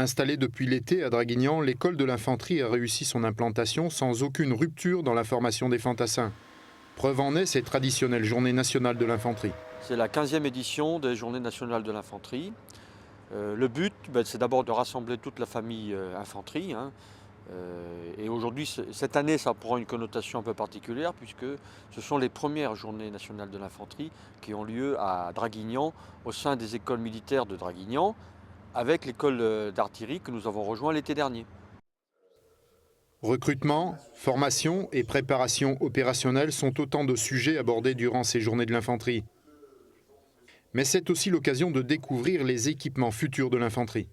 Installée depuis l'été à Draguignan, l'école de l'infanterie a réussi son implantation sans aucune rupture dans la formation des fantassins. Preuve en est ces traditionnelles journées nationales de l'infanterie. C'est la 15e édition des Journées nationales de l'infanterie. Le but, c'est d'abord de rassembler toute la famille infanterie. Et aujourd'hui, cette année, ça prend une connotation un peu particulière puisque ce sont les premières Journées nationales de l'infanterie qui ont lieu à Draguignan, au sein des écoles militaires de Draguignan, avec l'école d'artillerie que nous avons rejoint l'été dernier. Recrutement, formation et préparation opérationnelle sont autant de sujets abordés durant ces journées de l'infanterie. Mais c'est aussi l'occasion de découvrir les équipements futurs de l'infanterie.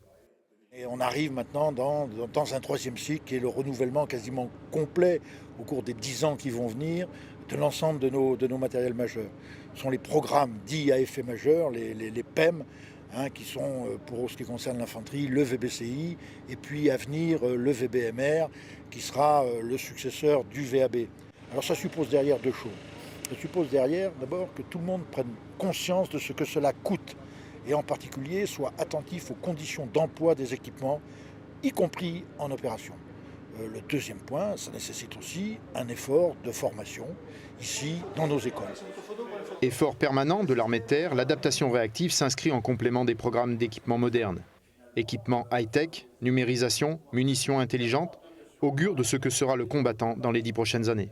Et on arrive maintenant dans un troisième cycle qui est le renouvellement quasiment complet au cours des 10 ans qui vont venir de l'ensemble de nos matériels majeurs. Ce sont les programmes dits à effet majeur, les PEM, qui sont pour ce qui concerne l'infanterie, le VBCI, et puis à venir le VBMR, qui sera le successeur du VAB. Alors ça suppose derrière deux choses. Ça suppose derrière d'abord que tout le monde prenne conscience de ce que cela coûte, et en particulier soit attentif aux conditions d'emploi des équipements, y compris en opération. Le deuxième point, ça nécessite aussi un effort de formation, ici, dans nos écoles. Effort permanent de l'armée de terre, l'adaptation réactive s'inscrit en complément des programmes d'équipement modernes. Équipement high-tech, numérisation, munitions intelligentes, augure de ce que sera le combattant dans les 10 prochaines années.